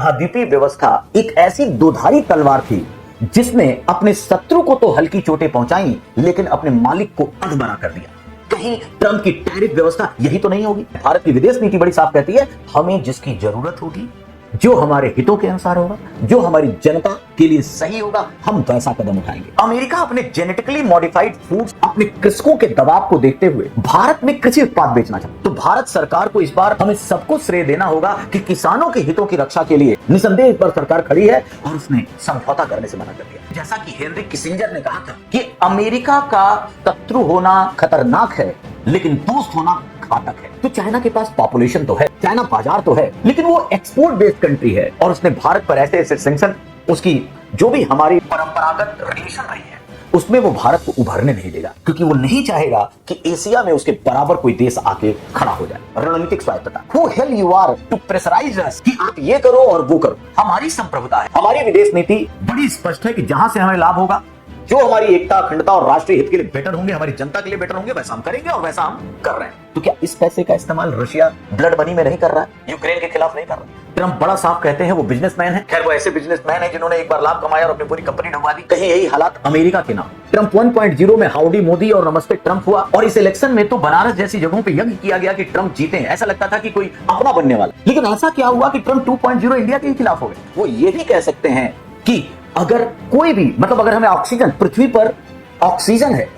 महाद्वीपीय व्यवस्था एक ऐसी दुधारी तलवार थी जिसने अपने शत्रु को तो हल्की चोटें पहुंचाई लेकिन अपने मालिक को अधमरा कर दिया। कहीं ट्रंप की टैरिफ व्यवस्था यही तो नहीं होगी? भारत की विदेश नीति बड़ी साफ कहती है, हमें जिसकी जरूरत होगी, जो हमारे हितों के अनुसार होगा, जो हमारी जनता के लिए सही होगा, हम वैसा कदम उठाएंगे। अमेरिका अपने जेनेटिकली मॉडिफाइड फूड्स, अपने कृषकों के दबाव को देखते हुए भारत में कृषि उत्पाद बेचना चाहता है। तो भारत सरकार को इस बार हमें सबको श्रेय देना होगा कि किसानों के हितों की रक्षा के लिए निसंदेह इस बार सरकार खड़ी है और उसने समझौता करने से मना कर दिया। जैसा कि हेनरी किसिंजर ने कहा था कि अमेरिका का शत्रु होना खतरनाक है लेकिन दोस्त होना घातक है। तो चाइना के पास पॉपुलेशन तो है, चाइना बाजार तो है, लेकिन वो एक्सपोर्ट बेस्ड कंट्री है और उसने भारत पर ऐसे ऐसे सैंक्शन, उसकी जो भी हमारी परंपरागत रिलेशन रही है उसमें वो भारत को उभरने नहीं देगा, क्योंकि वो नहीं चाहेगा कि एशिया में उसके बराबर कोई देश आके खड़ा हो जाए। रणनीतिक स्वायत्तता, Who hell you are to pressurize us कि आप ये करो और वो करो। हमारी संप्रभुता है, हमारी विदेश नीति बड़ी स्पष्ट है कि जहां से हमें लाभ होगा, जो हमारी एकता, अखंडता और राष्ट्रीय हित के लिए बेटर होंगे, हमारी जनता के लिए बेटर होंगे, वैसा हम करेंगे और वैसा हम कर रहे हैं। तो क्या इस पैसे का इस्तेमाल रशिया ब्लड मनी में नहीं कर रहा है? यूक्रेन के खिलाफ नहीं कर रहा? ट्रंप बड़ा साफ कहते हैं वो बिजनेसमैन है। खैर, वो ऐसे बिजनेसमैन है जिन्होंने एक बार लाभ कमाया और अपनी पूरी कंपनी डुबा दी। कहीं यही हालात अमेरिका के नाम? ट्रंप 1.0 में हाउडी मोदी और नमस्ते ट्रंप हुआ और इस इलेक्शन में तो बनारस जैसी जगहों पे यज्ञ किया गया कि ट्रंप जीते हैं। ऐसा लगता था कि कोई अपना बनने वाला, लेकिन ऐसा क्या हुआ कि ट्रंप 2.0 इंडिया के खिलाफ हो गए। वो ये भी कह सकते हैं कि अगर कोई भी, मतलब अगर हमें ऑक्सीजन, पृथ्वी पर ऑक्सीजन है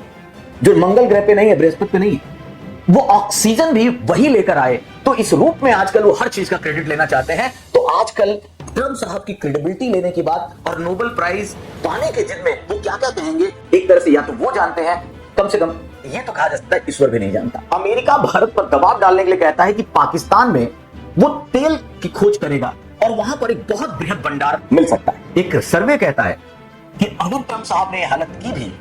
जो मंगल ग्रह पे नहीं है, बृहस्पति पे नहीं है, वो ऑक्सीजन भी वही लेकर आए। तो इस रूप में आजकल वो हर चीज का क्रेडिट लेना चाहते हैं। तो आजकल ट्रंप साहब की क्रेडिबिलिटी लेने की बात और नोबेल प्राइज पाने के जिद में वो क्या क्या कहेंगे, एक तरह से या तो वो जानते हैं, कम से कम ये तो कहा जा सकता है ईश्वर भी नहीं जानता। अमेरिका भारत पर दबाव डालने के लिए कहता है कि पाकिस्तान में वो तेल की खोज करेगा और वहां पर एक बहुत बृहद भंडार मिल सकता है। एक सर्वे कहता है कि अगर ट्रंप साहब ने हालत की भी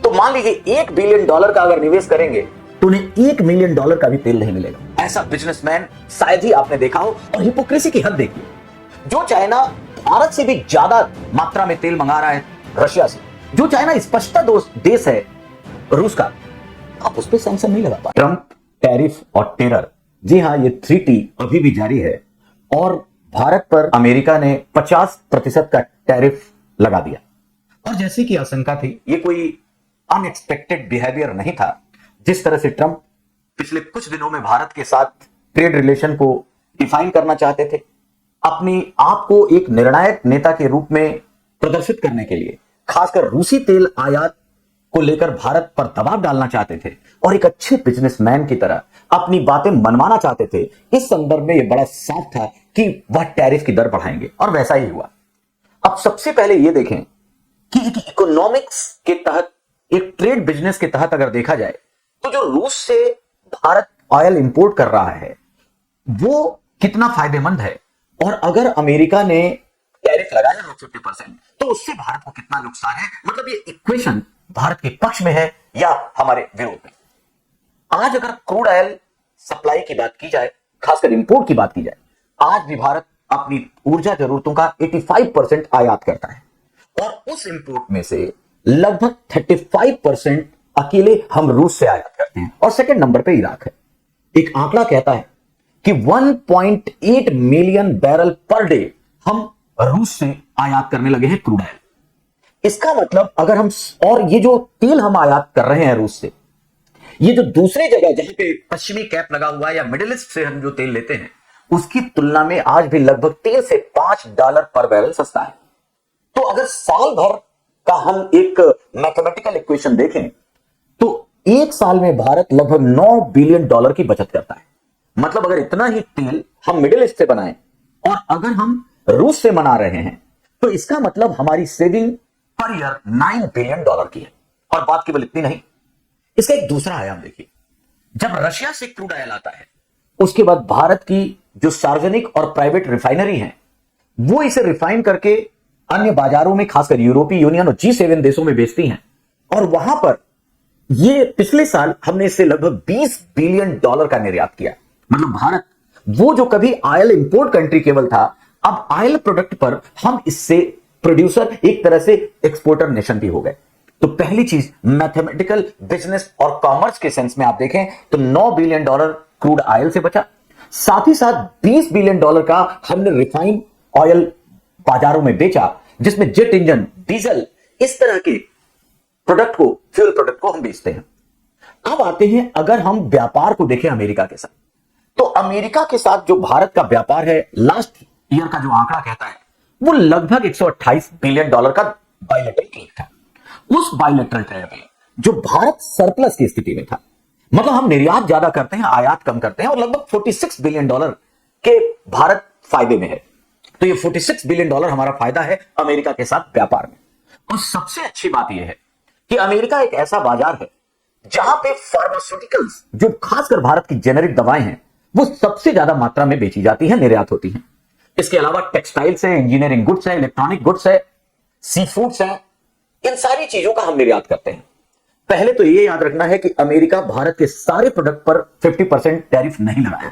तो मान लीजिए $1 बिलियन का अगर निवेश करेंगे तो उन्हें $1 मिलियन का भी तेल नहीं मिलेगा। ऐसा बिजनेसमैन शायद ही आपने देखा हो। और हिपोक्रेसी की हद देखिए, जो चाइना भारत से भी ज्यादा मात्रा में तेल मंगा रहा है रशिया से, जो चाइना स्पष्टता देश है रूस का, आप उस पर सैंक्शन नहीं लगा पाए। ट्रंप, टैरिफ और टेरर, जी हाँ, ये 3T अभी भी जारी है और भारत पर अमेरिका ने 50% का टैरिफ लगा दिया। और जैसे कि आशंका थी, ये कोई अनएक्सपेक्टेड बिहेवियर नहीं था। जिस तरह से ट्रंप पिछले कुछ दिनों में भारत के साथ ट्रेड रिलेशन को डिफाइन करना चाहते थे, अपने आप को एक निर्णायक नेता के रूप में प्रदर्शित करने के लिए, खासकर रूसी तेल आयात को लेकर भारत पर दबाव डालना चाहते थे और एक अच्छे बिजनेसमैन की तरह अपनी बातें मनवाना चाहते थे। इस संदर्भ में यह बड़ा साफ था कि वह टैरिफ की दर बढ़ाएंगे और वैसा ही हुआ। अब सबसे पहले यह देखें कि एक इकोनॉमिक्स के तहत, एक ट्रेड बिजनेस के तहत अगर देखा जाए तो जो रूस से भारत ऑयल इंपोर्ट कर रहा है वो कितना फायदेमंद है, और अगर अमेरिका ने टैरिफ लगाया है 50% तो उससे भारत को कितना नुकसान है। मतलब ये इक्वेशन भारत के पक्ष में है या हमारे विरोध में। आज अगर क्रूड ऑयल सप्लाई की बात की जाए, खासकर इंपोर्ट की बात की जाए, आज भी भारत अपनी ऊर्जा जरूरतों का 85% आयात करता है और उस इंपोर्ट में से लगभग 35% अकेले हम रूस से आयात करते हैं और सेकंड नंबर पे इराक है। एक आंकड़ा कहता है कि 1.8 मिलियन बैरल पर डे हम रूस से आयात करने लगे हैं क्रूड ऑयल। इसका मतलब अगर हम, और ये जो तेल हम आयात कर रहे हैं रूस से, ये जो दूसरी जगह जहां पे पश्चिमी कैप लगा हुआ है या मिडिल ईस्ट से हम जो तेल लेते हैं उसकी तुलना में आज भी लगभग $3 से $5 पर बैरल सस्ता है। तो अगर साल भर का हम एक मैथमेटिकल इक्वेशन देखें तो एक साल में भारत लगभग $9 बिलियन की बचत करता है। मतलब अगर इतना ही तेल हम मिडिल ईस्ट से बनाएं और अगर हम रूस से बना रहे हैं तो इसका मतलब हमारी सेविंग पर ईयर $9 बिलियन की है। और बात केवल इतनी नहीं, इसका एक दूसरा आयाम देखिए। जब रशिया से क्रूड ऑयल आता है उसके बाद भारत की जो सार्वजनिक और प्राइवेट रिफाइनरी हैं वो इसे रिफाइन करके अन्य बाजारों में, खासकर यूरोपीय यूनियन और G7 देशों में बेचती हैं और वहां पर ये पिछले साल हमने इससे लगभग $20 बिलियन का निर्यात किया। मतलब भारत, वो जो कभी ऑयल इंपोर्ट कंट्री केवल था, अब ऑयल प्रोडक्ट पर हम इससे प्रोड्यूसर, एक तरह से एक्सपोर्टर नेशन भी हो गए। तो पहली चीज मैथमेटिकल, बिजनेस और कॉमर्स के सेंस में आप देखें तो $9 बिलियन क्रूड ऑयल से बचा, साथ ही साथ $20 बिलियन का हमने रिफाइन ऑयल बाजारों में बेचा, जिसमें जेट इंजन, डीजल, इस तरह के प्रोडक्ट को, फ्यूल प्रोडक्ट को हम बेचते हैं। अब आते हैं, अगर हम व्यापार को देखें अमेरिका के साथ, तो अमेरिका के साथ जो भारत का व्यापार है, लास्ट ईयर का जो आंकड़ा कहता है, वो लगभग 128 बिलियन डॉलर का बायलैटरल ट्रेड था। उस बायलैटरल ट्रेड में जो भारत सरप्लस की स्थिति में था, मतलब हम निर्यात ज्यादा करते हैं, आयात कम करते हैं, और लगभग 46 बिलियन डॉलर के भारत फायदे में है। तो ये 46 बिलियन डॉलर हमारा फायदा है अमेरिका के साथ व्यापार में। और सबसे अच्छी बात यह है कि अमेरिका एक ऐसा बाजार है जहां पे फार्मास्यूटिकल्स, जो खासकर भारत की जेनेरिक दवाएं हैं, वो सबसे ज्यादा मात्रा में बेची जाती है, निर्यात होती है। इसके अलावा टेक्सटाइल्स है, इंजीनियरिंग गुड्स है, इलेक्ट्रॉनिक गुड्स है, सी फूड्स है, इन सारी चीजों का हम निर्यात करते हैं। पहले तो यह याद रखना है कि अमेरिका भारत के सारे प्रोडक्ट पर 50% टैरिफ नहीं लगाया,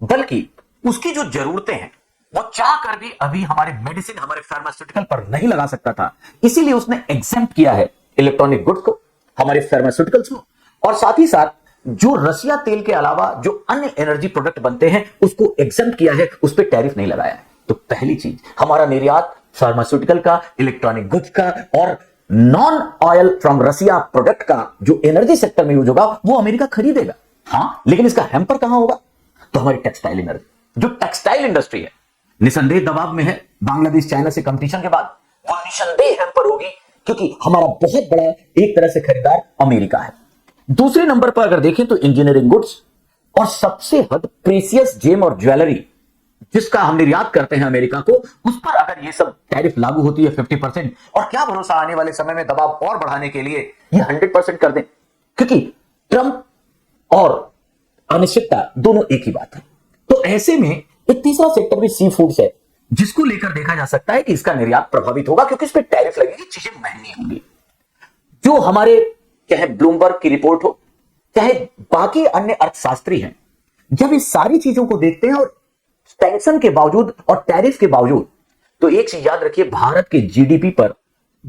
बल्कि उसकी जो जरूरतें हैं वो चाह कर भी अभी हमारे मेडिसिन, हमारे फार्मास्यूटिकल पर नहीं लगा सकता था। इसीलिए उसने एग्जेम्प्ट किया है इलेक्ट्रॉनिक गुड्स को, हमारे फार्मास्यूटिकल्स को, और साथ ही साथ जो रसिया तेल के अलावा जो अन्य एनर्जी प्रोडक्ट बनते हैं उसको एग्जेम्प्ट किया है, उस पर टैरिफ नहीं लगाया है। तो पहली चीज, हमारा निर्यात फार्मास्यूटिकल का, इलेक्ट्रॉनिक गुड्स का और non oil from Russia product का जो एनर्जी सेक्टर में यूज होगा वो अमेरिका खरीदेगा। हाँ, लेकिन इसका हैम्पर कहां होगा? तो हमारी टेक्सटाइल एनर्जी, जो टेक्सटाइल इंडस्ट्री है, निसंदेह दबाव में है। बांग्लादेश चाइना से कंपटीशन के बाद वो निसंदेह हैम्पर होगी, क्योंकि हमारा बहुत बड़ा एक तरह से खरीदार अमेरिका है। दूसरे नंबर पर अगर देखें तो इंजीनियरिंग गुड्स, और सबसे हद प्रीसियस जेम और ज्वेलरी, जिसका हम निर्यात करते हैं अमेरिका को, उस पर अगर ये सब टैरिफ लागू होती है 50%, और क्या भरोसा आने वाले समय में दबाव और बढ़ाने के लिए ये 100% कर दें, क्योंकि ट्रंप और अनिश्चितता दोनों एक ही बात है। तो ऐसे में एक तीसरा सेक्टर भी सी फूड्स है, जिसको लेकर देखा जा सकता है कि इसका निर्यात प्रभावित होगा, क्योंकि इस पर टैरिफ लगेगी, चीजें महंगी होंगी। जो हमारे चाहे ब्लूमबर्ग की रिपोर्ट हो, चाहे बाकी अन्य अर्थशास्त्री हैं, जब इस सारी चीजों को देखते हैं और सैंक्शन के बावजूद और टैरिफ के बावजूद, तो एक चीज याद रखिए, भारत के जीडीपी पर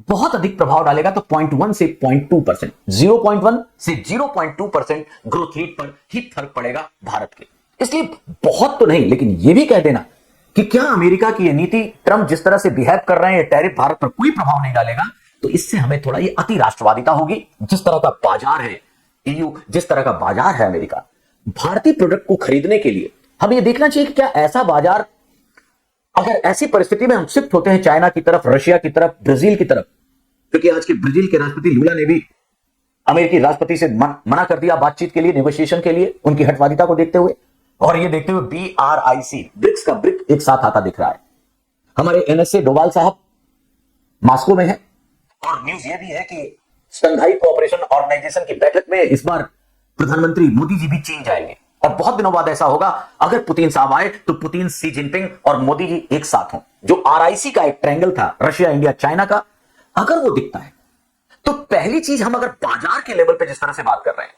बहुत अधिक प्रभाव डालेगा। तो 0.1 से 0.2%, 0.1 से 0.2% ग्रोथ रेट पर ही फर्क पड़ेगा भारत के। इसलिए बहुत तो नहीं, लेकिन यह भी कह देना कि क्या अमेरिका की यह नीति, ट्रंप जिस तरह से बिहेव कर रहे हैं, टैरिफ भारत पर कोई प्रभाव नहीं डालेगा, तो इससे हमें थोड़ा ये अति राष्ट्रवादिता होगी। जिस तरह का बाजार है ईयू, जिस तरह का बाजार है अमेरिका, भारतीय प्रोडक्ट को खरीदने के लिए हमें यह देखना चाहिए कि क्या ऐसा बाजार, अगर ऐसी परिस्थिति में हम शिफ्ट होते हैं चाइना की तरफ, रशिया की तरफ, ब्राजील की तरफ, क्योंकि आज के ब्राजील के राष्ट्रपति लूला ने भी अमेरिकी राष्ट्रपति से मना कर दिया बातचीत के लिए, नेगोशिएशन के लिए, उनकी हठवादिता को देखते हुए, और ये देखते हुए BRIC, ब्रिक्स का ब्रिक एक साथ आता दिख रहा है। हमारे NSA डोवाल साहब मॉस्को में है, और न्यूज ये भी है कि शंघाई कोऑपरेशन ऑर्गेनाइजेशन की बैठक में इस बार प्रधानमंत्री मोदी जी भी चीन जाएंगे, और बहुत दिनों बाद ऐसा होगा अगर पुतिन साहब आए तो पुतिन, शी जिनपिंग और मोदी जी एक साथ हों। जो RIC का एक ट्रायंगल था, रशिया, इंडिया, चाइना का, अगर वो दिखता है, तो पहली चीज, हम अगर बाजार के लेवल पे जिस तरह से बात कर रहे हैं,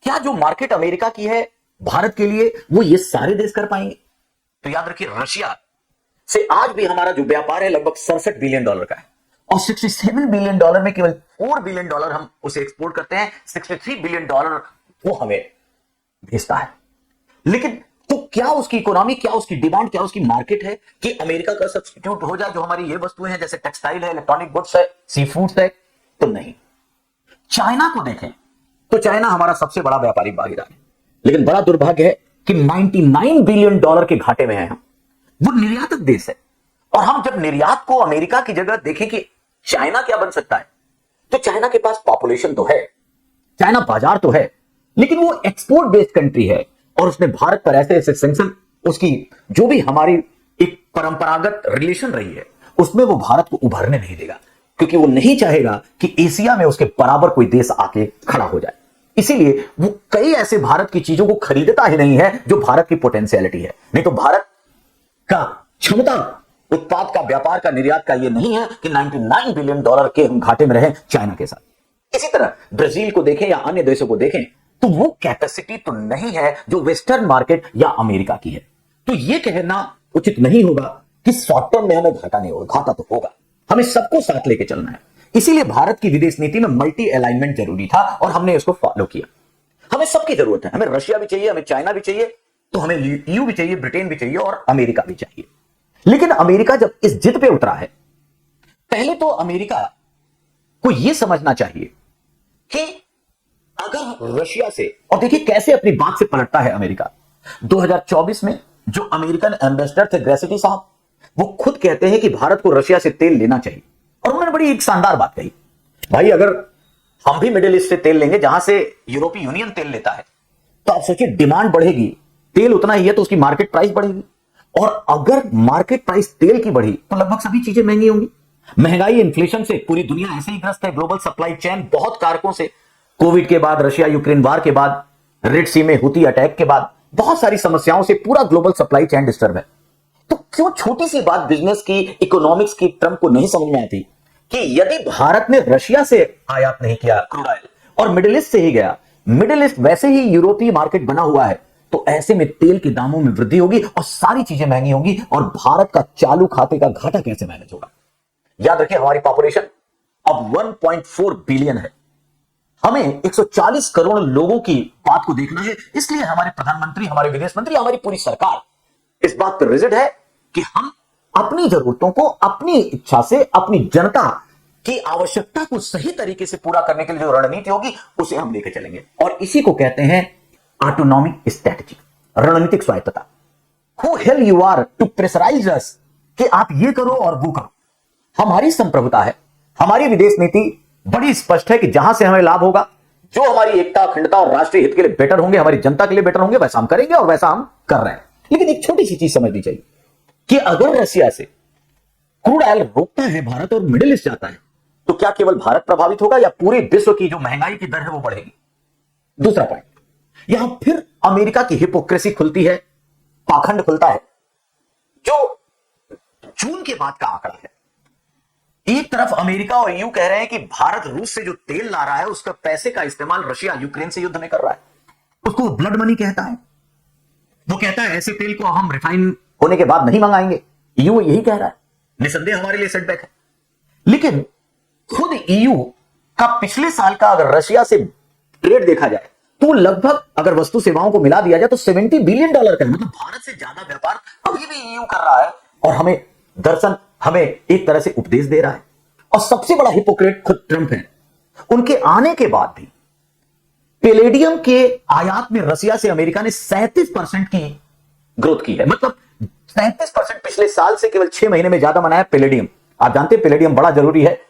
क्या जो मार्केट अमेरिका की है भारत के लिए, वो ये सारे देश कर पाएंगे? तो याद रखिए, रशिया से आज भी हमारा जो व्यापार है लगभग 67 बिलियन डॉलर का है, और 67 बिलियन डॉलर में केवल 4 बिलियन डॉलर हम उसे एक्सपोर्ट करते हैं, 63 बिलियन डॉलर वो हमें भेजता है। लेकिन तो क्या उसकी इकोनॉमी, क्या उसकी डिमांड, क्या उसकी मार्केट है कि अमेरिका का सब्स्टिट्यूट हो जाए जो हमारी ये वस्तुएं हैं, जैसे टेक्सटाइल है, इलेक्ट्रॉनिक गुड्स है, सी फूड्स है? तो नहीं। चाइना को देखें तो चाइना हमारा सबसे बड़ा व्यापारिक भागीदार है, लेकिन बड़ा दुर्भाग्य है कि 99 बिलियन डॉलर के घाटे में है हम। वो निर्यातक देश है, और हम जब निर्यात को अमेरिका की जगह देखें कि चाइना क्या बन सकता है, तो चाइना के पास पॉपुलेशन तो है, चाइना बाजार तो है, लेकिन वो एक्सपोर्ट बेस्ड कंट्री है, और उसने भारत पर ऐसे ऐसे सैंक्शन, उसकी जो भी हमारी एक परंपरागत रिलेशन रही है, उसमें वो भारत को उभरने नहीं देगा, क्योंकि वो नहीं चाहेगा कि एशिया में उसके बराबर कोई देश आके खड़ा हो जाए। इसीलिए वो कई ऐसे भारत की चीजों को खरीदता ही नहीं है जो भारत की पोटेंशियलिटी है। नहीं तो भारत का क्षमता, उत्पाद का, व्यापार का, निर्यात का ये नहीं है कि 99 बिलियन डॉलर के हम घाटे में रहे चाइना के साथ। इसी तरह ब्राजील को देखें या अन्य देशों को देखें, तो वो कैपेसिटी तो नहीं है जो वेस्टर्न मार्केट या अमेरिका की है। तो ये कहना उचित नहीं होगा कि शॉर्ट टर्म में हमें घाटा नहीं होगा, घाटा तो होगा। हमें सबको साथ लेके चलना है। इसीलिए भारत की विदेश नीति में मल्टी अलाइनमेंट जरूरी था, और हमने इसको फॉलो किया। हमें सबकी जरूरत है, हमें रशिया भी चाहिए, हमें चाइना भी चाहिए, तो हमें ईयू भी चाहिए, ब्रिटेन भी चाहिए, और अमेरिका भी चाहिए। लेकिन अमेरिका जब इस जिद पे उतरा है, पहले तो अमेरिका को यह समझना चाहिए कि अगर रशिया से, और देखिए कैसे अपनी बात से पलटता है अमेरिका। 2024 में जो अमेरिकन एम्बेसडर थे ग्रेसिटी साहब, वो खुद कहते हैं कि भारत को रशिया से तेल लेना चाहिए। और उन्होंने बड़ी एक शानदार बात कही, भाई अगर हम भी मिडिल ईस्ट से तेल लेंगे जहां से यूरोपीय यूनियन तेल लेता है, तो आप सोचिए डिमांड बढ़ेगी, तेल उतना ही है तो उसकी मार्केट प्राइस बढ़ेगी। और अगर मार्केट प्राइस तेल की बढ़ी तो लगभग सभी चीजें महंगी होंगी। महंगाई, इन्फ्लेशन से पूरी दुनिया ऐसे ही ग्रस्त है, ग्लोबल सप्लाई चेन बहुत कारकों से, कोविड के बाद, रशिया यूक्रेन वार के बाद, रेड सी में हुती अटैक के बाद, बहुत सारी समस्याओं से पूरा ग्लोबल सप्लाई चेन डिस्टर्ब है। तो क्यों छोटी सी बात बिजनेस की, इकोनॉमिक्स की ट्रंप को नहीं समझ में आती कि यदि भारत ने रशिया से आयात नहीं किया क्रूड ऑयल और मिडिल ईस्ट से ही गया, मिडिल ईस्ट वैसे ही यूरोपीय मार्केट बना हुआ है, तो ऐसे में तेल के दामों में वृद्धि होगी और सारी चीजें महंगी होंगी और भारत का चालू खाते का घाटा कैसे मैनेज होगा। याद रखिए हमारी पॉपुलेशन अब 1.4 बिलियन है, हमें 140 करोड़ लोगों की बात को देखना है। इसलिए हमारे प्रधानमंत्री, हमारे विदेश मंत्री, हमारी पूरी सरकार इस बात पर रिजिड है कि हम अपनी जरूरतों को अपनी इच्छा से, अपनी जनता की आवश्यकता को सही तरीके से पूरा करने के लिए जो रणनीति होगी उसे हम लेकर चलेंगे। और इसी को कहते हैं ऑटोनॉमिक स्ट्रेटजी, रणनीतिक स्वायत्तता। Who hell you are to pressurise us कि आप ये करो और वो करो। हमारी संप्रभुता है, हमारी विदेश नीति बड़ी स्पष्ट है कि जहां से हमें लाभ होगा, जो हमारी एकता, अखंडता और राष्ट्रीय हित के लिए बेटर होंगे, हमारी जनता के लिए बेटर होंगे, वैसा हम करेंगे और वैसा हम कर रहे हैं। लेकिन एक छोटी सी चीज समझनी चाहिए कि अगर रशिया से क्रूड ऑयल रोकता है भारत और मिडिल ईस्ट जाता है, तो क्या केवल भारत प्रभावित होगा या पूरे विश्व की जो महंगाई की दर है वो बढ़ेगी। दूसरा पॉइंट, यहां फिर अमेरिका की हिपोक्रेसी खुलती है, पाखंड खुलता है, जो जून के बाद का आंकड़ा है। एक तरफ अमेरिका और ईयू कह रहे हैं कि भारत रूस से जो तेल ला रहा है उसका पैसे का इस्तेमाल रशिया यूक्रेन से युद्ध में कर रहा है, उसको ब्लड मनी कहता है। वो कहता है ऐसे तेल को हम रिफाइन होने के बाद नहीं मंगाएंगे। ईयू यही कह रहा है, निसंदेह हमारे लिए सेटबैक है। लेकिन खुद ईयू का पिछले साल का अगर रशिया से ट्रेड देखा जाए तो लगभग, अगर वस्तु सेवाओं को मिला दिया जाए तो $70 बिलियन का है। मतलब भारत से ज्यादा व्यापार अभी भी ईयू कर रहा है और हमें दर्शन, हमें एक तरह से उपदेश दे रहा है। और सबसे बड़ा हिपोक्रेट खुद ट्रंप है। उनके आने के बाद भी पेलेडियम के आयात में रशिया से अमेरिका ने 37% की ग्रोथ की है। मतलब 37% पिछले साल से केवल 6 महीने में ज्यादा बनाया पेलेडियम। आप जानते हैं पेलेडियम बड़ा जरूरी है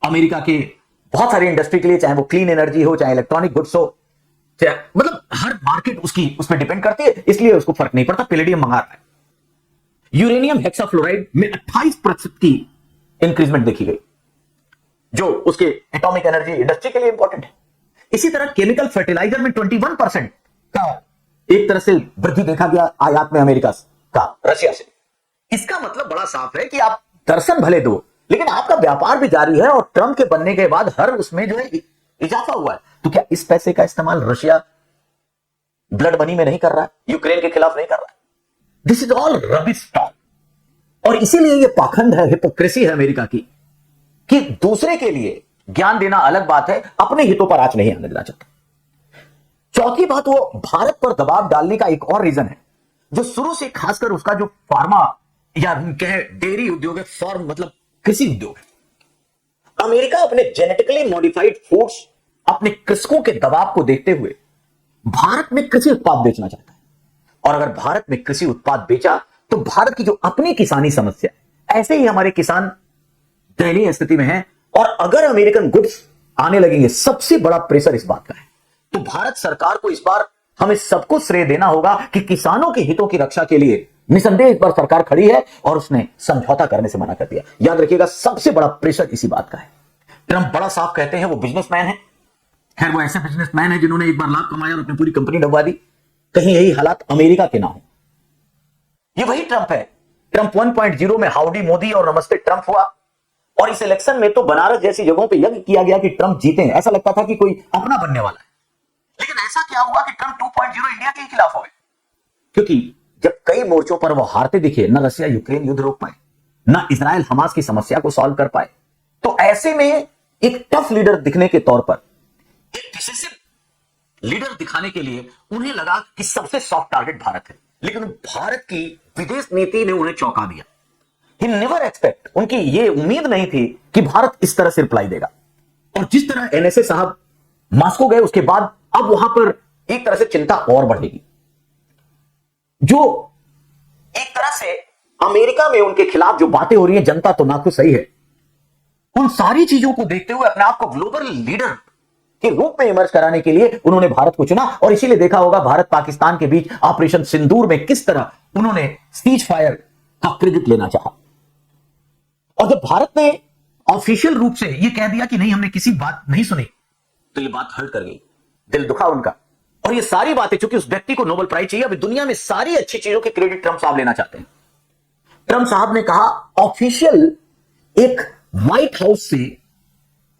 अमेरिका के बहुत सारी इंडस्ट्री के लिए, चाहे वो क्लीन एनर्जी हो, चाहे इलेक्ट्रॉनिक गुड्स हो, चाहे मतलब हर मार्केट उसकी उस पर डिपेंड करती है, इसलिए उसको फर्क नहीं पड़ता, पेलेडियम मंगा रहा है। यूरेनियम हेक्साफ्लोराइड में 28% की इंक्रीजमेंट देखी गई, जो उसके एटॉमिक एनर्जी इंडस्ट्री के लिए इंपॉर्टेंट है। इसी तरह केमिकल फर्टिलाइजर में 21% का एक तरह से वृद्धि देखा गया आयात में अमेरिका का रशिया से। इसका मतलब बड़ा साफ है कि आप दर्शन भले दो, लेकिन आपका व्यापार भी जारी है और ट्रंप के बनने के बाद हर उसमें जो है इजाफा हुआ है। तो क्या इस पैसे का इस्तेमाल रशिया ब्लड मनी में नहीं कर रहा है, यूक्रेन के खिलाफ नहीं कर रहा है? This is all rubbish talk. और इसीलिए यह पाखंड है, हिपोक्रेसी है अमेरिका की, कि दूसरे के लिए ज्ञान देना अलग बात है, अपने हितों पर आंच नहीं आने देना चाहता। चौथी बात, वो भारत पर दबाव डालने का एक और रीजन है, जो शुरू से खासकर उसका जो फार्मा या कहे डेयरी उद्योग है, फार्म मतलब कृषि उद्योग है। अमेरिका अपने जेनेटिकली मॉडिफाइड फूड्स, अपने कृषकों के दबाव को देखते हुए भारत में कृषि उत्पाद बेचना चाहता है। और अगर भारत में कृषि उत्पाद बेचा तो भारत की जो अपनी किसानी समस्या, ऐसे ही हमारे किसान दयनीय स्थिति में हैं। और अगर अमेरिकन गुड्स आने लगेंगे, सबसे बड़ा प्रेशर इस बात का है, तो भारत सरकार को इस बार हमें सबको श्रेय देना होगा कि किसानों के हितों की रक्षा के लिए निसंदेह इस बार सरकार खड़ी है और उसने समझौता करने से मना कर दिया। याद रखिएगा, सबसे बड़ा प्रेशर इसी बात का है। ट्रंप बड़ा साफ कहते हैं वो बिजनेसमैन है। खैर, वो ऐसे बिजनेसमैन है जिन्होंने एक बार लाभ कमाया और अपनी पूरी कंपनी डुबा दी। कहीं यही हालात अमेरिका के ना हो। ये वही ट्रंप है। ट्रंप 1.0 में हाउडी मोदी और नमस्ते ट्रंप हुआ, और इस इलेक्शन में तो बनारस जैसी जगहों पे यज्ञ किया गया कि ट्रंप जीते। ऐसा लगता था कि कोई अपना बनने वाला है। लेकिन ऐसा क्या हुआ कि ट्रंप 2.0 इंडिया के खिलाफ हो गए? क्योंकि जब कई मोर्चों पर वो हारते दिखे, ना रशिया यूक्रेन युद्ध रोक पाए, ना इजराइल हमास की समस्या को सॉल्व कर पाए, तो ऐसे में एक टफ लीडर दिखने के तौर पर, एक डिसिसिव लीडर दिखाने के लिए उन्हें लगा कि सबसे सॉफ्ट टारगेट भारत है। लेकिन भारत की विदेश नीति ने उन्हें चौंका दिया। ही नेवर एक्सपेक्ट, उनकी यह उम्मीद नहीं थी कि भारत इस तरह से रिप्लाई देगा। और जिस तरह एनएसए साहब मॉस्को गए, उसके बाद अब वहां पर एक तरह से चिंता और बढ़ेगी। जो एक तरह से अमेरिका में उनके खिलाफ जो बातें हो रही है, जनता तो नाखुश सही है, उन सारी चीजों को देखते हुए अपने आप को ग्लोबल लीडर के रूप में इमर्ज कराने के लिए उन्होंने भारत को चुना। और इसीलिए देखा होगा भारत पाकिस्तान के बीच ऑपरेशन सिंदूर में किस तरह उन्होंने सीज फायर का क्रेडिट लेना चाहा। और जब भारत ने ऑफिशियल रूप से यह कह दिया कि नहीं, हमने किसी बात नहीं सुनी, तो यह बात हर्ट कर गई, दिल दुखा उनका। और ये सारी बातें, चूंकि उस व्यक्ति को नोबेल प्राइज चाहिए, अभी दुनिया में सारी अच्छी चीजों के क्रेडिट ट्रंप साहब लेना चाहते हैं। ट्रंप साहब ने कहा, ऑफिशियल एक व्हाइट हाउस से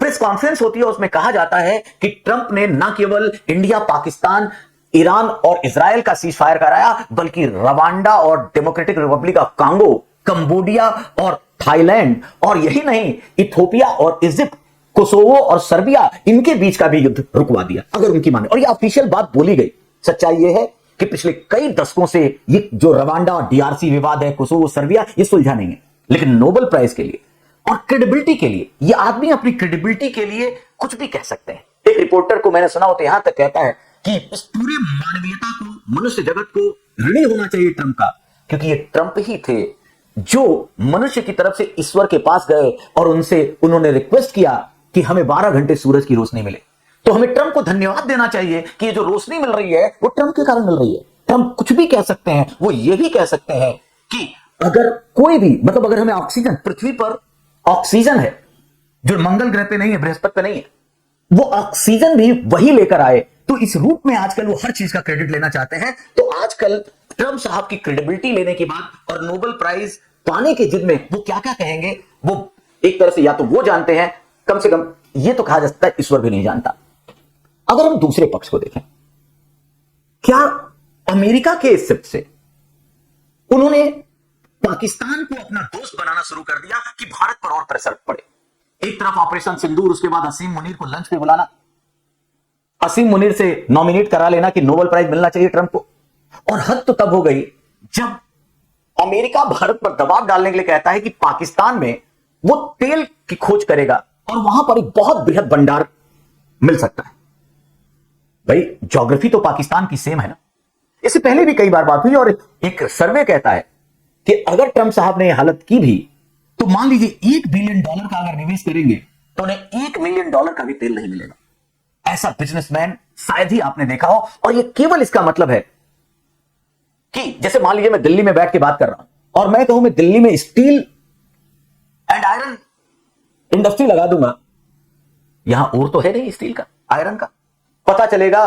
प्रेस कॉन्फ्रेंस होती है, उसमें कहा जाता है कि ट्रंप ने न केवल इंडिया, पाकिस्तान, ईरान और इजराइल का सीज फायर कराया, बल्कि रवांडा और democratic Republic of Congo, Cambodia और थाईलैंड, और यही नहीं, इथियोपिया और इजिप्ट, कोसोवो और सर्बिया, इनके बीच का भी युद्ध रुकवा दिया, अगर उनकी माने। और यह ऑफिशियल बात बोली गई। सच्चाई यह है कि पिछले कई दशकों से ये जो रवांडा और डीआरसी विवाद है, कोसोवो, सर्बिया, ये सुलझा नहीं है। लेकिन नोबेल प्राइज के लिए और क्रेडिबिलिटी के लिए, ये आदमी अपनी क्रेडिबिलिटी के लिए कुछ भी कह सकते हैं। एक रिपोर्टर को मैंने सुना, तो यहां तक कहता है कि इस पूरे मानवीयता को, मनुष्य जगत को ऋणी होना चाहिए ट्रंप का, क्योंकि ये ट्रंप ही थे जो मनुष्य की तरफ से ईश्वर के पास गए और उन्होंने रिक्वेस्ट किया कि हमें 12 घंटे सूरज की रोशनी मिले। तो हमें ट्रंप को धन्यवाद देना चाहिए कि ये जो रोशनी मिल रही है वो ट्रंप के कारण मिल रही है। ट्रंप कुछ भी कह सकते हैं, वो ये भी कह सकते हैं कि अगर कोई भी, मतलब अगर हमें ऑक्सीजन, पृथ्वी पर ऑक्सीजन है जो मंगल ग्रह पे नहीं है, बृहस्पति पे नहीं है, वो ऑक्सीजन भी वही लेकर आए। तो इस रूप में आजकल वो हर चीज का क्रेडिट लेना चाहते हैं। तो आजकल ट्रंप साहब की क्रेडिबिलिटी लेने के बाद और नोबेल प्राइज पाने के जिद में वो क्या क्या कहेंगे, वो एक तरह से या तो वो जानते हैं, कम से कम ये तो कहा जा सकता है ईश्वर भी नहीं जानता। अगर हम दूसरे पक्ष को देखें, क्या अमेरिका के इस शिफ्ट से उन्होंने पाकिस्तान को अपना दोस्त बनाना शुरू कर दिया कि भारत पर और प्रेशर पड़े। एक तरफ ऑपरेशन सिंदूर, उसके बाद असीम मुनीर को लंच पे बुलाना, असीम मुनीर से नॉमिनेट करा लेना कि नोबेल प्राइज मिलना चाहिए ट्रंप को। और हद तो तब हो गई जब अमेरिका भारत पर दबाव डालने के लिए कहता है कि पाकिस्तान में वो तेल की खोज करेगा और वहां पर एक बहुत बृहद भंडार मिल सकता है। भाई, ज्योग्राफी तो पाकिस्तान की सेम है ना। इससे पहले भी कई बार बात हुई और एक सर्वे कहता है कि अगर ट्रंप साहब ने यह हालत की भी, तो मान लीजिए $1 बिलियन का अगर निवेश करेंगे तो उन्हें $1 मिलियन का भी तेल नहीं मिलेगा। ऐसा बिजनेसमैन शायद ही आपने देखा हो। और यह केवल इसका मतलब है कि जैसे मान लीजिए मैं दिल्ली में बैठ के बात कर रहा हूं और मैं कहूं मैं दिल्ली में स्टील एंड आयरन इंडस्ट्री लगा दूंगा, यहां और तो है नहीं स्टील का, आयरन का। पता चलेगा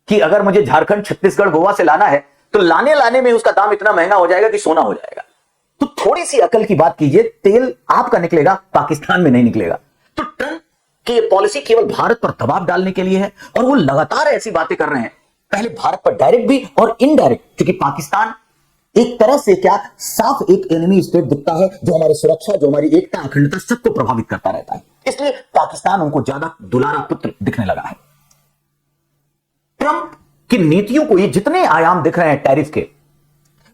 कि अगर मुझे झारखंड, छत्तीसगढ़, गोवा से लाना है तो लाने में उसका दाम इतना महंगा हो जाएगा कि सोना हो जाएगा। तो थोड़ी सी अकल की बात कीजिए, तेल आपका निकलेगा, पाकिस्तान में नहीं निकलेगा। तो ट्रंप की पॉलिसी केवल भारत पर दबाव डालने के लिए है और वो लगातार ऐसी बातें कर रहे हैं, पहले भारत पर डायरेक्ट भी और इनडायरेक्ट, क्योंकि पाकिस्तान एक तरह से क्या साफ एक एनिमी स्टेट दिखता है जो हमारी सुरक्षा, जो हमारी एकता, अखंडता, सबको प्रभावित करता रहता है। इसलिए पाकिस्तान उनको ज्यादा दुलारा पुत्र दिखने लगा है। ट्रंप की नीतियों को ये जितने आयाम दिख रहे हैं टैरिफ के,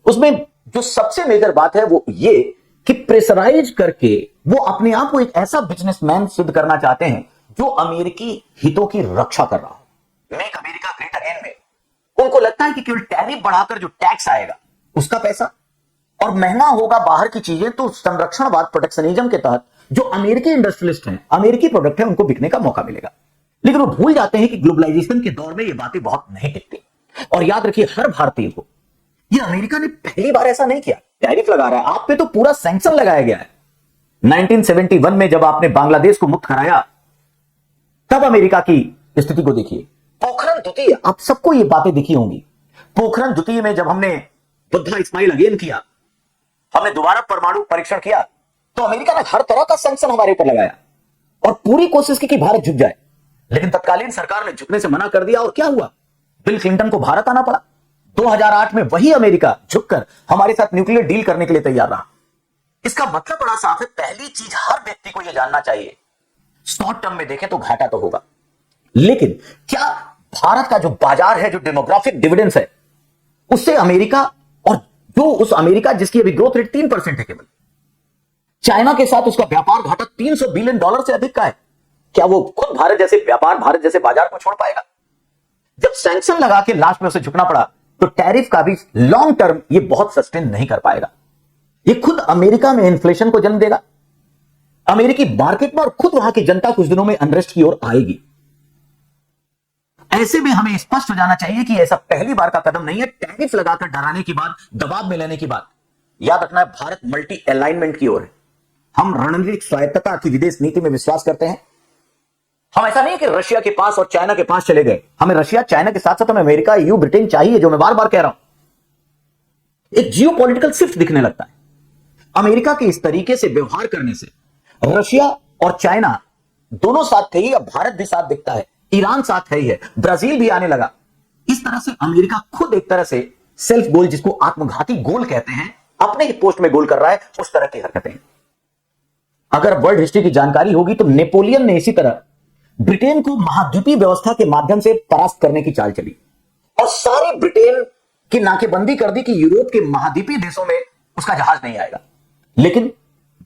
उसमें जो सबसे मेजर बात है वो ये कि प्रेशराइज करके वो अपने आप को एक ऐसा बिजनेसमैन सिद्ध करना चाहते हैं जो अमेरिकी हितों की रक्षा कर रहा हो। मेक अमेरिका ग्रेट अगेन में उनको लगता है कि केवल टैरिफ बढ़ाकर जो टैक्स आएगा उसका पैसा और महंगा होगा बाहर की चीजें, तो संरक्षणवाद, प्रोटेक्शनिज्म के तहत जो अमेरिकी इंडस्ट्रियलिस्ट हैं, अमेरिकी प्रोडक्ट है, उनको बिकने का मौका मिलेगा। लेकिन वो भूल जाते हैं कि ग्लोबलाइजेशन के दौर में ये बातें बहुत नहीं टिकती। और याद रखिए, हर भारतीय को, ये अमेरिका ने पहली बार ऐसा नहीं किया, टैरिफ लगा रहा है आप पे, तो पूरा सैंक्शन लगाया गया है। 1971 में जब आपने बांग्लादेश को मुक्त कराया, तब अमेरिका की स्थिति को देखिए। पोखरण द्वितीय, आप सबको ये बातें दिखी होंगी। पोखरण द्वितीय में जब हमने बुद्धा इस्माइल अगेन किया, हमने दोबारा परमाणु परीक्षण किया, तो अमेरिका ने हर तरह का सैंक्शन हमारे ऊपर लगाया और पूरी कोशिश की कि भारत झुक जाए। लेकिन तत्कालीन सरकार ने झुकने से मना कर दिया और क्या हुआ, बिल क्लिंटन को भारत आना पड़ा। 2008 में वही अमेरिका झुककर हमारे साथ न्यूक्लियर डील करने के लिए तैयार रहा। इसका मतलब बड़ा साफ है, पहली चीज हर व्यक्ति को यह जानना चाहिए, शॉर्ट टर्म में देखें तो घाटा तो होगा, लेकिन क्या भारत का जो बाजार है, जो डेमोग्राफिक डिविडेंस है, उससे अमेरिका और जो उस अमेरिका जिसकी अभी ग्रोथ रेट 3% है केवल, चाइना के साथ उसका व्यापार घाटा $300 बिलियन से अधिक का है। क्या वो खुद भारत जैसे व्यापार, भारत जैसे बाजार को छोड़ पाएगा? जब सैंक्शन लगा के लास्ट में उसे झुकना पड़ा, तो टैरिफ का भी लॉन्ग टर्म ये बहुत सस्टेन नहीं कर पाएगा। ये खुद अमेरिका में इन्फ्लेशन को जन्म देगा, अमेरिकी मार्केट में, और खुद वहां की जनता कुछ दिनों में अनरेस्ट की ओर आएगी। ऐसे में हमें स्पष्ट हो जाना चाहिए कि ऐसा पहली बार का कदम नहीं है। टैरिफ लगाकर डराने की बात, दबाव में लेने की बात, याद रखना है भारत मल्टी अलाइनमेंट की ओर है। हम रणनीतिक स्वायत्तता की विदेश नीति में विश्वास करते हैं। हम ऐसा नहीं है कि रशिया के पास और चाइना के पास चले गए। हमें रशिया, चाइना के साथ साथ हमें अमेरिका, यूरोप, ब्रिटेन चाहिए, जो मैं बार बार कह रहा हूं। एक जियोपॉलिटिकल शिफ्ट दिखने लगता है। अमेरिका के इस तरीके से व्यवहार करने से रशिया और चाइना दोनों साथ थे ही, अब भारत भी साथ दिखता है, ईरान साथ है ही है, ब्राजील भी आने लगा। इस तरह से अमेरिका खुद एक तरह से सेल्फ गोल, जिसको आत्मघाती गोल कहते हैं, अपने ही पोस्ट में गोल कर रहा है। उस तरह की हरकतें, अगर वर्ल्ड हिस्ट्री की जानकारी होगी तो नेपोलियन ने इसी तरह ब्रिटेन को महाद्वीपीय व्यवस्था के माध्यम से परास्त करने की चाल चली और सारे ब्रिटेन की नाकेबंदी कर दी कि यूरोप के महाद्वीपीय देशों में उसका जहाज नहीं आएगा। लेकिन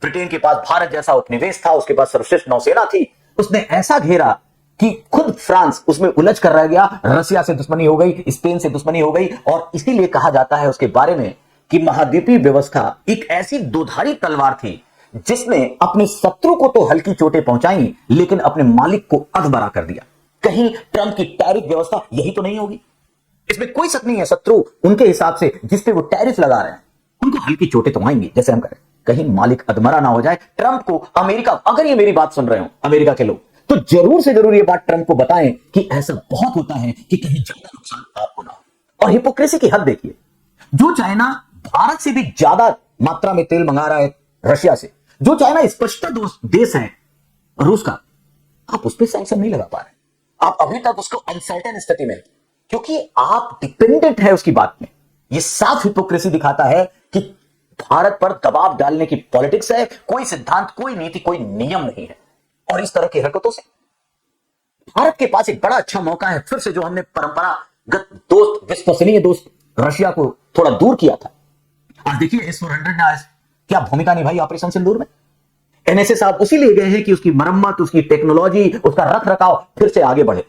ब्रिटेन के पास भारत जैसा उपनिवेश था, उसके पास सर्वश्रेष्ठ नौसेना थी, उसने ऐसा घेरा कि खुद फ्रांस उसमें उलझ कर रह गया। रशिया से दुश्मनी हो गई, स्पेन से दुश्मनी हो गई, और इसीलिए कहा जाता है उसके बारे में कि महाद्वीपीय व्यवस्था एक ऐसी दोधारी तलवार थी जिसने अपने शत्रु को तो हल्की चोटें पहुंचाई, लेकिन अपने मालिक को अधमरा कर दिया। कहीं ट्रंप की टैरिफ व्यवस्था यही तो नहीं होगी? इसमें कोई शक नहीं है, शत्रु उनके हिसाब से जिस पे वो टैरिफ लगा रहे हैं उनको हल्की चोटें तो आएंगी, जैसे हम करें। कहीं मालिक अधमरा ना हो जाए। ट्रंप को अमेरिका, अगर ये मेरी बात सुन रहे हो अमेरिका के लोग, तो जरूर से जरूर ये बात ट्रंप को बताएं कि ऐसा बहुत होता है कि कहीं ज्यादा नुकसान आपको ना हो। और हिपोक्रेसी की हद देखिए, जो चाइना भारत से भी ज्यादा मात्रा में तेल मंगा रहा है रशिया से, जो चाइना स्पष्ट देश है रूस का, आप उस पर सैंक्शन नहीं लगा पा रहे। आप अभी तक उसको अनसर्टेन स्थिति में, क्योंकि आप डिपेंडेंट है उसकी बात में। यह साफ हिपोक्रेसी दिखाता है कि भारत पर दबाव डालने की पॉलिटिक्स है, कोई सिद्धांत, कोई नीति, कोई नियम नहीं है। और इस तरह की हरकतों से भारत के पास एक बड़ा अच्छा मौका है, फिर से जो हमने परंपरागत दोस्त, विश्वसनीय दोस्त रशिया को थोड़ा दूर किया था। आज देखिए S-400 ने आज क्या भूमिका निभाई ऑपरेशन सिंदूर में। एनएसए साहब उसी लिए गए हैं कि उसकी मरम्मत, उसकी टेक्नोलॉजी, उसका रख रखाव फिर से आगे बढ़े।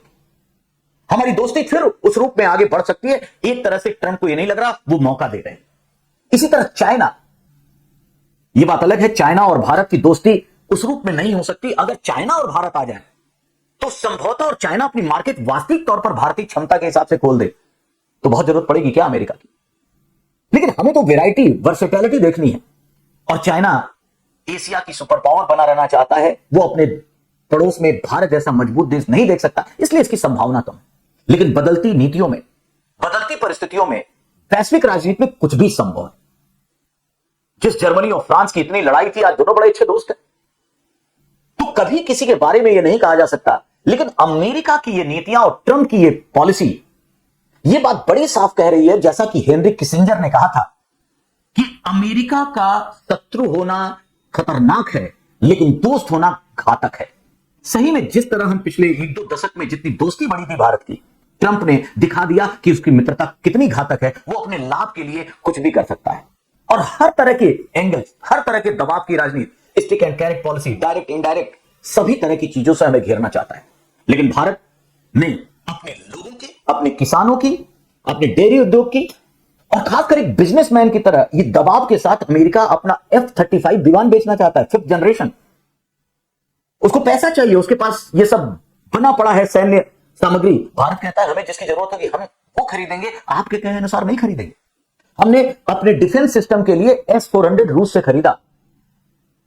हमारी दोस्ती फिर उस रूप में आगे बढ़ सकती है। एक तरह से ट्रंप को यह नहीं लग रहा वो मौका दे रहे हैं। इसी तरह चाइना, यह बात अलग है, चाइना और भारत की दोस्ती उस रूप में नहीं हो सकती। अगर चाइना और भारत आ जाए तो संभवतः, और चाइना अपनी मार्केट वास्तविक तौर पर भारतीय क्षमता के हिसाब से खोल दे, तो बहुत जरूरत पड़ेगी क्या अमेरिका की। लेकिन हमें तो वैरायटी, वर्सेटैलिटी देखनी है। और चाइना एशिया की सुपर पावर बना रहना चाहता है। वो अपने पड़ोस में भारत जैसा मजबूत देश नहीं देख सकता, इसलिए इसकी संभावना कम है। लेकिन बदलती नीतियों में, बदलती परिस्थितियों में वैश्विक राजनीति में कुछ भी संभव है। जिस जर्मनी और फ्रांस की इतनी लड़ाई थी, आज दोनों बड़े अच्छे दोस्त हैं। तो कभी किसी के बारे में यह नहीं कहा जा सकता। लेकिन अमेरिका की ये नीतियां और ट्रंप की ये पॉलिसी, ये बात बड़ी साफ कह रही है, जैसा कि हेनरी किसिंजर ने कहा था कि अमेरिका का शत्रु होना खतरनाक है, लेकिन दोस्त होना घातक है। सही में जिस तरह हम पिछले 1-2 दशक में जितनी दोस्ती बढ़ी थी भारत की, ट्रंप ने दिखा दिया कि उसकी मित्रता कितनी घातक है। वो अपने लाभ के लिए कुछ भी कर सकता है। और हर तरह के एंगल, हर तरह के दबाव की राजनीति, stick and carrot policy, direct indirect, सभी तरह की चीजों से हमें घेरना चाहता है। लेकिन भारत ने अपने लोगों की, अपने किसानों की, अपने डेयरी उद्योग की, और खासकर एक बिजनेसमैन की तरह ये दबाव के साथ अमेरिका अपना F-35 विमान बेचना चाहता है, 5th जनरेशन। उसको पैसा चाहिए, उसके पास ये सब बना पड़ा है सैन्य सामग्री। भारत कहता है हमें जिसकी जरूरत होगी हम वो खरीदेंगे, आपके कहे अनुसार नहीं खरीदेंगे। हमने अपने डिफेंस सिस्टम के लिए S-400 रूस से खरीदा।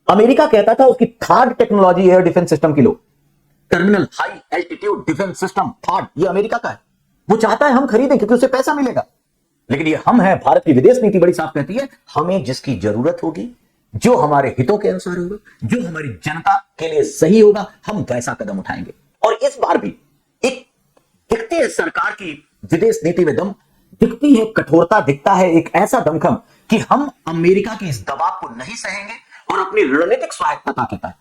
अमेरिका कहता था उसकी third technology air defence system की लो, terminal high altitude defence system third, ये अमेरिका का है। वो चाहता है हम खरीदें क्योंकि उससे पैसा मिलेगा। लेकिन ये हम हैं, भारत की विदेश नीति बड़ी साफ कहती है हमें जिसकी जरूरत होगी, जो हमारे हितों के अनुसार होगा, जो हमारी जनता के लिए सही होगा, हम वैसा कदम उठाएंगे। और इस बार भी एक दिखती है सरकार की विदेश नीति में दम, दिखती है कठोरता, दिखता है एक ऐसा दमखम कि हम अमेरिका के इस दबाव को नहीं सहेंगे और अपनी रणनीतिक स्वायत्तता के तहत,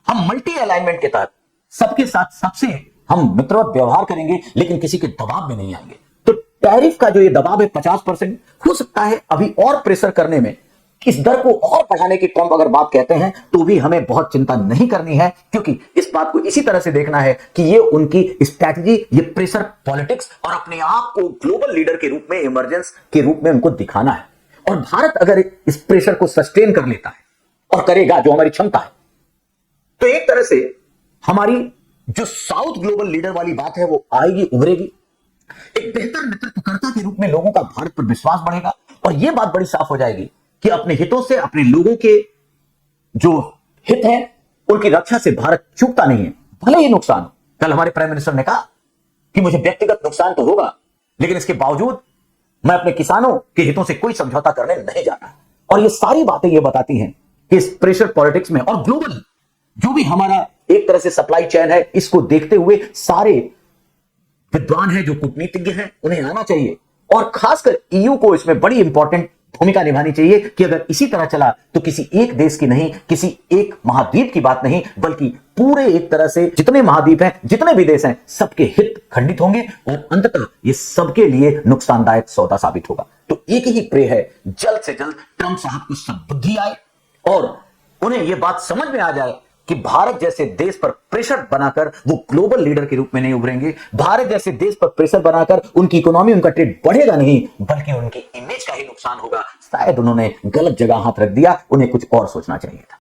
हम मल्टी अलाइनमेंट के तहत सबके साथ सबसे हम मित्रवत व्यवहार करेंगे, लेकिन किसी के दबाव में नहीं आएंगे। तो टैरिफ का जो ये दबाव है 50%, हो सकता है अभी और प्रेशर करने में, इस दर को और बढ़ाने की ट्रंप अगर बात कहते हैं तो भी हमें बहुत चिंता नहीं करनी है, क्योंकि इस बात को इसी तरह से देखना है कि ये उनकी स्ट्रैटेजी, ये प्रेशर पॉलिटिक्स और अपने आप को ग्लोबल लीडर के रूप में, इमरजेंस के रूप में उनको दिखाना है। और भारत अगर इस प्रेशर को सस्टेन कर लेता है और करेगा, जो हमारी क्षमता है, तो एक तरह से हमारी जो साउथ ग्लोबल लीडर वाली बात है वो आएगी, उभरेगी। एक बेहतर नेतृत्वकर्ता के रूप में लोगों का भारत पर विश्वास बढ़ेगा और यह बात बड़ी साफ हो जाएगी कि अपने हितों से, अपने लोगों के जो हित हैं उनकी रक्षा से भारत चूकता नहीं है, भले ही नुकसान हो। कल हमारे प्राइम मिनिस्टर ने कहा कि मुझे व्यक्तिगत नुकसान तो होगा, लेकिन इसके बावजूद मैं अपने किसानों के हितों से कोई समझौता करने नहीं जाता। और ये सारी बातें ये बताती हैं कि इस प्रेशर पॉलिटिक्स में और ग्लोबल जो भी हमारा एक तरह से सप्लाई चेन है, इसको देखते हुए सारे विद्वान हैं, जो कूटनीतिज्ञ हैं, उन्हें आना चाहिए और खासकर ईयू को इसमें बड़ी इंपॉर्टेंट भूमिका निभानी चाहिए कि अगर इसी तरह चला तो किसी एक देश की नहीं, किसी एक महाद्वीप की बात नहीं, बल्कि पूरे एक तरह से जितने महाद्वीप हैं, जितने भी देश हैं, सबके हित खंडित होंगे और अंततः ये सबके लिए नुकसानदायक सौदा साबित होगा। तो एक ही प्रे है, जल्द से जल्द ट्रंप साहब को सद्बुद्धि आए और उन्हें यह बात समझ में आ जाए कि भारत जैसे देश पर प्रेशर बनाकर वो ग्लोबल लीडर के रूप में नहीं उभरेंगे। भारत जैसे देश पर प्रेशर बनाकर उनकी इकोनॉमी, उनका ट्रेड बढ़ेगा नहीं, बल्कि उनकी इमेज का ही नुकसान होगा। शायद उन्होंने गलत जगह हाथ रख दिया, उन्हें कुछ और सोचना चाहिए था।